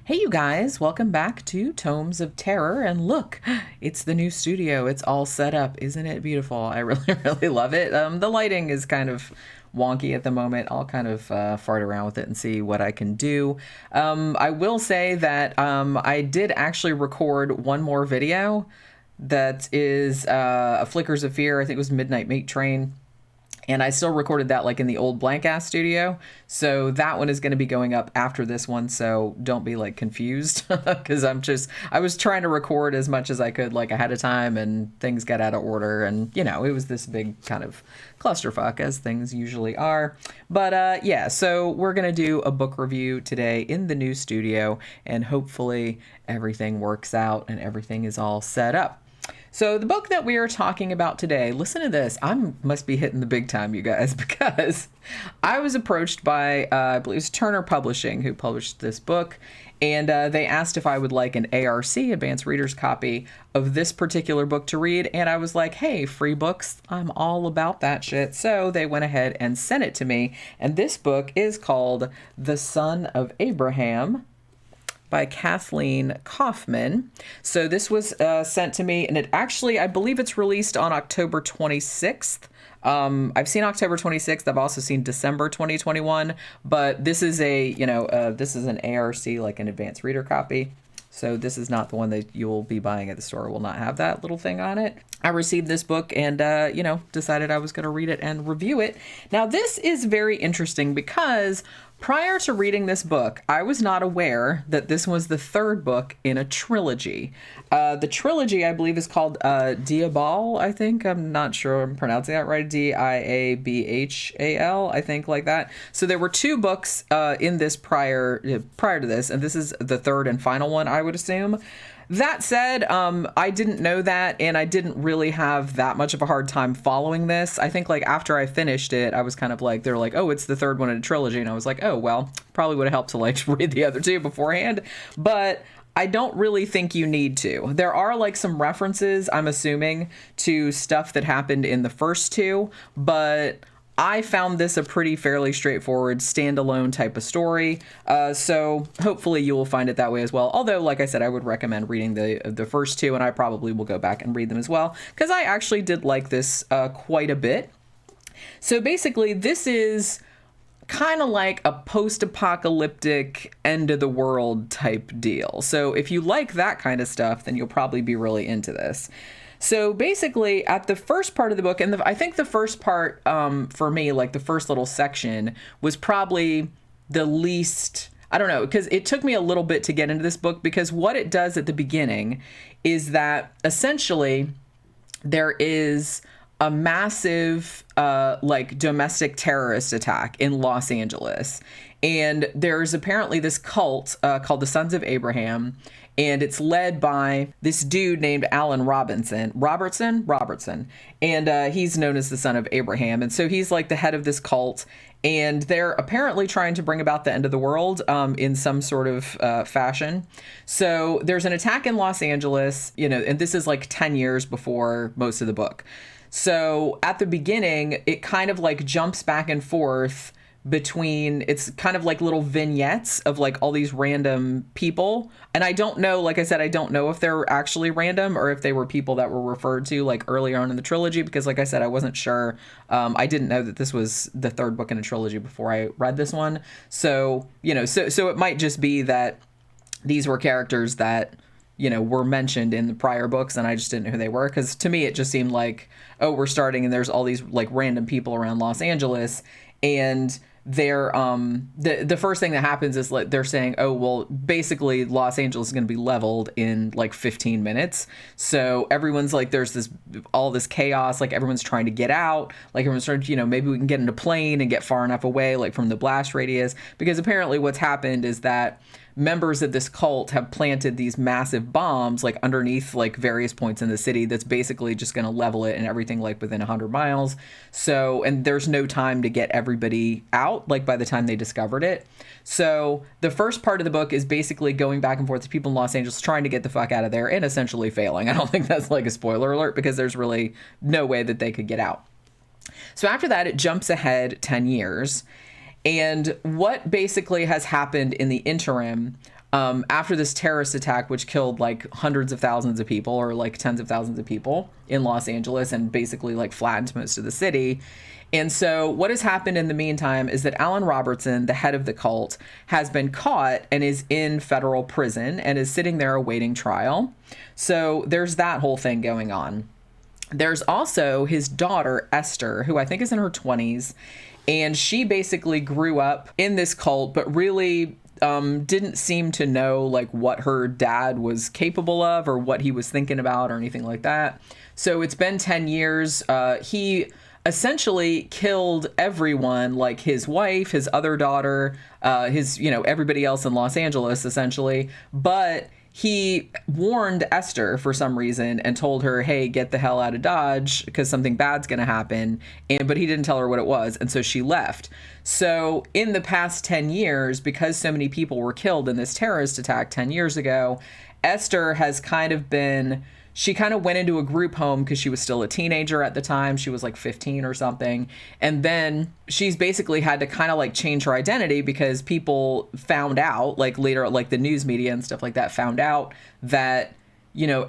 Hey, you guys, welcome back to Tomes of Terror. And look, it's the new studio. It's all set up. Isn't it beautiful? I really, really love it. The lighting is kind of wonky at the moment. I'll kind of fart around with it and see what I can do. I will say that I did actually record one more video that is a Flickers of Fear. I think it was Midnight Meat Train. And I still recorded that like in the old blank ass studio. So that one is going to be going up after this one. So don't be like confused because I was trying to record as much as I could like ahead of time and things got out of order. And, you know, it was this big kind of clusterfuck as things usually are. But yeah, so we're going to do a book review today in the new studio and hopefully everything works out and everything is all set up. So the book that we are talking about today, listen to this. I must be hitting the big time, you guys, because I was approached by, I believe it was Turner Publishing, who published this book. And they asked if I would like an ARC, Advanced Reader's Copy, of this particular book to read. And I was like, hey, free books, I'm all about that shit. So they went ahead and sent it to me. And this book is called The Son of Abraham by Kathleen Kaufman. So this was sent to me, and it actually, I believe it's released on October 26th. I've seen October 26th. I've also seen December 2021, but this is this is an ARC, like an advanced reader copy. So this is not the one that you'll be buying at the store. It will not have that little thing on it. I received this book and, decided I was going to read it and review it. Now, this is very interesting because prior to reading this book, I was not aware that this was the third book in a trilogy. The trilogy, I believe, is called Diabhal, I think. I'm not sure I'm pronouncing that right. Diabhal, I think, like that. So there were two books in this prior to this, and this is the third and final one, I would assume. That said, I didn't know that, and I didn't really have that much of a hard time following this. I think, like, after I finished it, I was kind of like, they're like, oh, it's the third one in a trilogy, and I was like, oh, well, probably would have helped to, like, read the other two beforehand, but I don't really think you need to. There are, like, some references, I'm assuming, to stuff that happened in the first two, but I found this a pretty fairly straightforward standalone type of story. So hopefully you will find it that way as well. Although, like I said, I would recommend reading the first two, and I probably will go back and read them as well, because I actually did like this quite a bit. So basically, this is kind of like a post-apocalyptic end of the world type deal. So if you like that kind of stuff, then you'll probably be really into this. So basically, at the first part of the book, and I think the first part for me, like the first little section, was probably the least, I don't know, because it took me a little bit to get into this book, because what it does at the beginning is that essentially there is a massive domestic terrorist attack in Los Angeles. And there's apparently this cult called the Sons of Abraham, and it's led by this dude named Alan Robertson, and he's known as the Son of Abraham. And so he's like the head of this cult, and they're apparently trying to bring about the end of the world in some sort of fashion. So there's an attack in Los Angeles, and this is like 10 years before most of the book. So at the beginning, it kind of like jumps back and forth between, it's kind of like little vignettes of like all these random people. And I don't know, like I said, I don't know if they're actually random or if they were people that were referred to like earlier on in the trilogy, because like I said, I wasn't sure. I didn't know that this was the third book in a trilogy before I read this one. So, so it might just be that these were characters that, were mentioned in the prior books, and I just didn't know who they were. Because to me, it just seemed like, oh, we're starting and there's all these like random people around Los Angeles, and they're the first thing that happens is like they're saying, oh, well, basically Los Angeles is going to be leveled in like 15 minutes. So everyone's like, there's all this chaos, like everyone's trying to get out, like everyone's trying to, maybe we can get in a plane and get far enough away, like from the blast radius, because apparently what's happened is that members of this cult have planted these massive bombs like underneath like various points in the city that's basically just going to level it and everything like within 100 miles. So, and there's no time to get everybody out like by the time they discovered it. So the first part of the book is basically going back and forth to people in Los Angeles trying to get the fuck out of there and essentially failing. I don't think that's like a spoiler alert, because there's really no way that they could get out. So after that, it jumps ahead 10 years. And what basically has happened in the interim after this terrorist attack, which killed like hundreds of thousands of people or like tens of thousands of people in Los Angeles and basically like flattened most of the city. And so what has happened in the meantime is that Alan Robertson, the head of the cult, has been caught and is in federal prison and is sitting there awaiting trial. So there's that whole thing going on. There's also his daughter, Esther, who I think is in her 20s. And she basically grew up in this cult, but really didn't seem to know like what her dad was capable of or what he was thinking about or anything like that. So it's been 10 years. He essentially killed everyone, like his wife, his other daughter, everybody else in Los Angeles, essentially. But he warned Esther for some reason and told her, hey, get the hell out of Dodge because something bad's going to happen. But he didn't tell her what it was. And so she left. So in the past 10 years, because so many people were killed in this terrorist attack 10 years ago, Esther has she kind of went into a group home because she was still a teenager at the time. She was like 15 or something. And then she's basically had to kind of like change her identity because people found out, like later, like the news media and stuff like that found out that,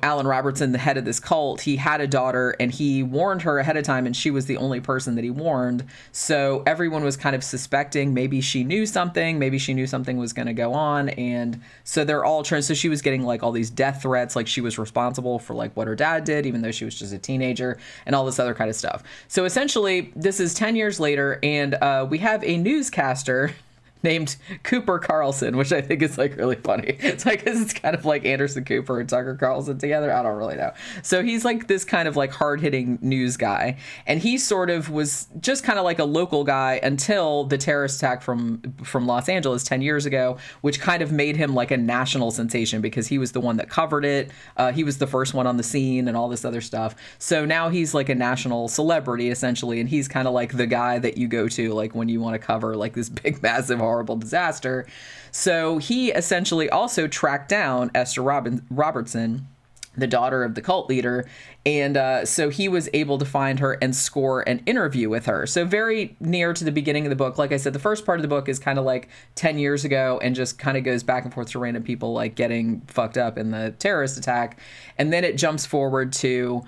Alan Robertson, the head of this cult, he had a daughter and he warned her ahead of time and she was the only person that he warned. So everyone was kind of suspecting maybe she knew something, was going to go on. And so they're all trying. So she was getting like all these death threats, like she was responsible for like what her dad did, even though she was just a teenager and all this other kind of stuff. So essentially this is 10 years later and we have a newscaster named Cooper Carlson, which I think is like really funny. It's like, cause it's kind of like Anderson Cooper and Tucker Carlson together. I don't really know. So he's like this kind of like hard hitting news guy. And he sort of was just kind of like a local guy until the terrorist attack from Los Angeles 10 years ago, which kind of made him like a national sensation because he was the one that covered it. He was the first one on the scene and all this other stuff. So now he's like a national celebrity essentially. And he's kind of like the guy that you go to, like when you want to cover like this big, massive, horrible disaster. So he essentially also tracked down Esther Robertson, the daughter of the cult leader. And so he was able to find her and score an interview with her. So very near to the beginning of the book. Like I said, the first part of the book is kind of like 10 years ago and just kind of goes back and forth to random people like getting fucked up in the terrorist attack. And then it jumps forward to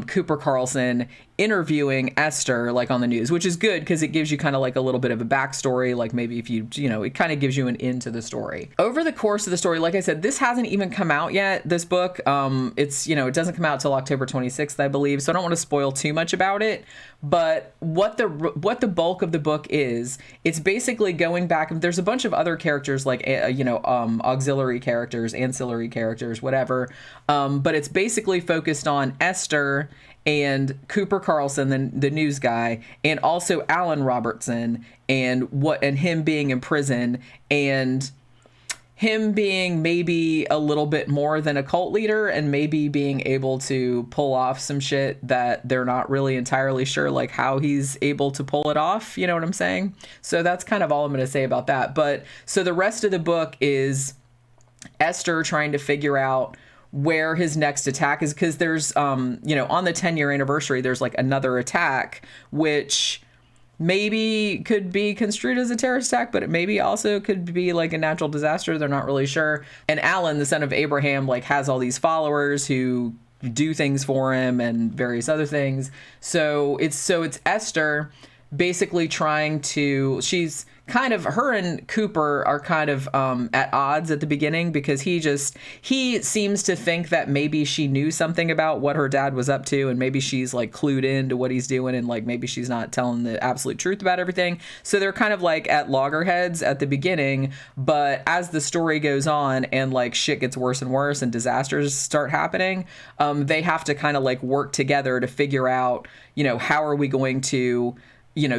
Cooper Carlson interviewing Esther like on the news, which is good because it gives you kind of like a little bit of a backstory. Like maybe if it kind of gives you an into the story. Over the course of the story, like I said, this hasn't even come out yet, this book. It doesn't come out till October 26th, I believe. So I don't want to spoil too much about it. But what the bulk of the book is, it's basically going back. There's a bunch of other characters like, auxiliary characters, ancillary characters, whatever. But it's basically focused on Esther and Cooper Carlson, the news guy, and also Alan Robertson and him being in prison and him being maybe a little bit more than a cult leader and maybe being able to pull off some shit that they're not really entirely sure like how he's able to pull it off. You know what I'm saying? So that's kind of all I'm going to say about that. But so the rest of the book is Esther trying to figure out where his next attack is, because there's on the 10-year anniversary there's like another attack which maybe could be construed as a terrorist attack, but it maybe also could be like a natural disaster. They're not really sure. And Alan, the son of Abraham, like has all these followers who do things for him and various other things. So it's Esther basically she's kind of, her and Cooper are kind of at odds at the beginning because he seems to think that maybe she knew something about what her dad was up to and maybe she's like clued into what he's doing and like maybe she's not telling the absolute truth about everything. So they're kind of like at loggerheads at the beginning, but as the story goes on and like shit gets worse and worse and disasters start happening, they have to kind of like work together to figure out, how are we going to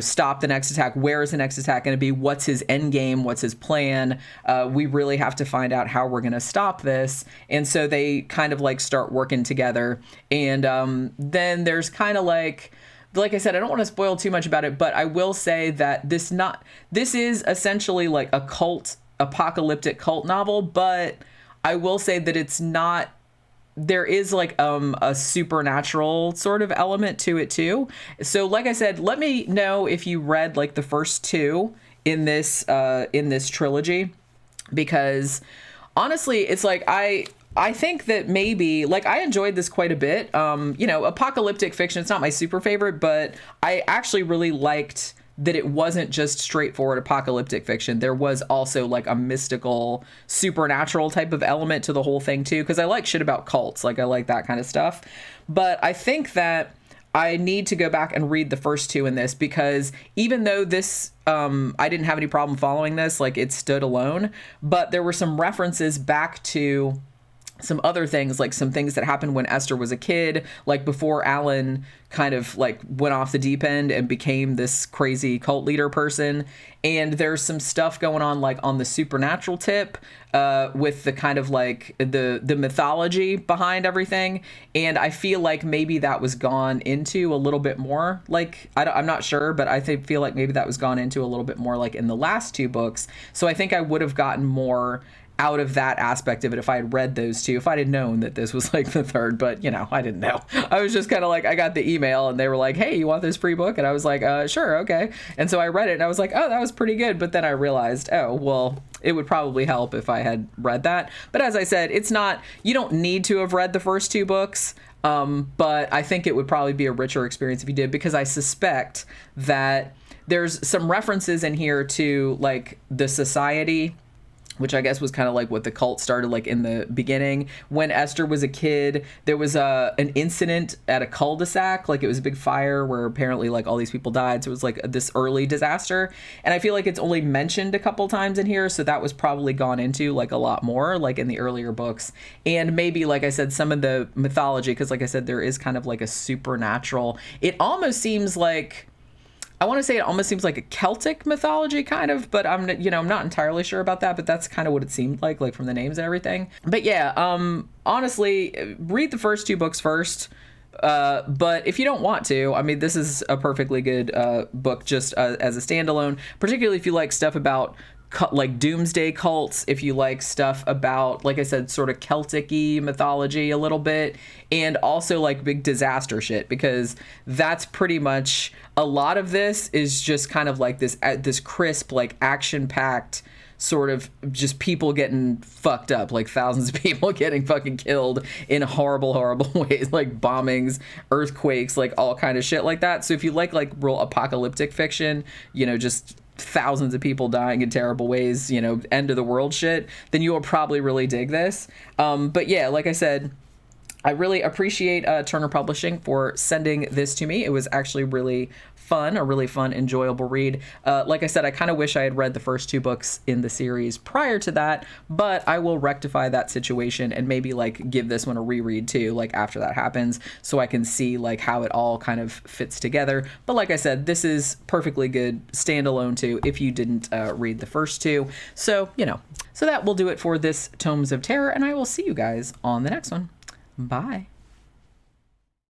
stop the next attack? Where is the next attack going to be? What's his end game? What's his plan? We really have to find out how we're going to stop this. And so they kind of like start working together. And then there's kind of like I said, I don't want to spoil too much about it, but I will say that this is essentially like a apocalyptic cult novel, but I will say that it's not. There is like a supernatural sort of element to it too. So like I said, let me know if you read like the first two in this trilogy, because honestly, it's like I think that maybe, like, I enjoyed this quite a bit. You know, apocalyptic fiction, it's not my super favorite, but I actually really liked that it wasn't just straightforward apocalyptic fiction. There was also like a mystical, supernatural type of element to the whole thing too, because I like shit about cults. Like, I like that kind of stuff. But I think that I need to go back and read the first two in this, because even though this, I didn't have any problem following this, like, it stood alone, but there were some references back to some other things, like some things that happened when Esther was a kid, like before Alan kind of like went off the deep end and became this crazy cult leader person. And there's some stuff going on like on the supernatural tip, with the kind of like the mythology behind everything. And I feel like maybe that was gone into a little bit more, like, I'm not sure, but I feel like maybe that was gone into a little bit more like in the last two books. So I think I would have gotten more out of that aspect of it if I had read those two, if I'd had known that this was like the third, but you know, I didn't know. I was just kind of like, I got the email and they were like, hey, you want this free book? And I was like, sure, okay. And so I read it and I was like, oh, that was pretty good. But then I realized, oh, well, it would probably help if I had read that. But as I said, it's not, you don't need to have read the first two books. But I think it would probably be a richer experience if you did, because I suspect that there's some references in here to like the society, which I guess was kind of like what the cult started like in the beginning. When Esther was a kid, there was an incident at a cul-de-sac, like it was a big fire where apparently like all these people died. So it was like this early disaster. And I feel like it's only mentioned a couple times in here. So that was probably gone into like a lot more like in the earlier books. And maybe, like I said, some of the mythology, because like I said, there is kind of like a supernatural, it almost seems like, I want to say it almost seems like a Celtic mythology kind of, but I'm not entirely sure about that, but that's kind of what it seemed like from the names and everything. But yeah, honestly, read the first two books first. But if you don't want to, I mean, this is a perfectly good book just as a standalone, particularly if you like stuff about like doomsday cults, if you like stuff about, like I said, sort of Celtic-y mythology a little bit, and also like big disaster shit, because that's pretty much, a lot of this is just kind of like this crisp, like action-packed sort of just people getting fucked up, like thousands of people getting fucking killed in horrible, horrible ways, like bombings, earthquakes, like all kind of shit like that. So if you like real apocalyptic fiction, you know, just thousands of people dying in terrible ways, you know, end of the world shit, then you will probably really dig this. But yeah, like I said, I really appreciate Turner Publishing for sending this to me. It was actually really fun, a really fun, enjoyable read. Like I said, I kind of wish I had read the first two books in the series prior to that, but I will rectify that situation and maybe like give this one a reread too, like after that happens, so I can see like how it all kind of fits together. But like I said, this is perfectly good standalone too if you didn't read the first two. So, you know, so that will do it for this Tomes of Terror, and I will see you guys on the next one. Bye.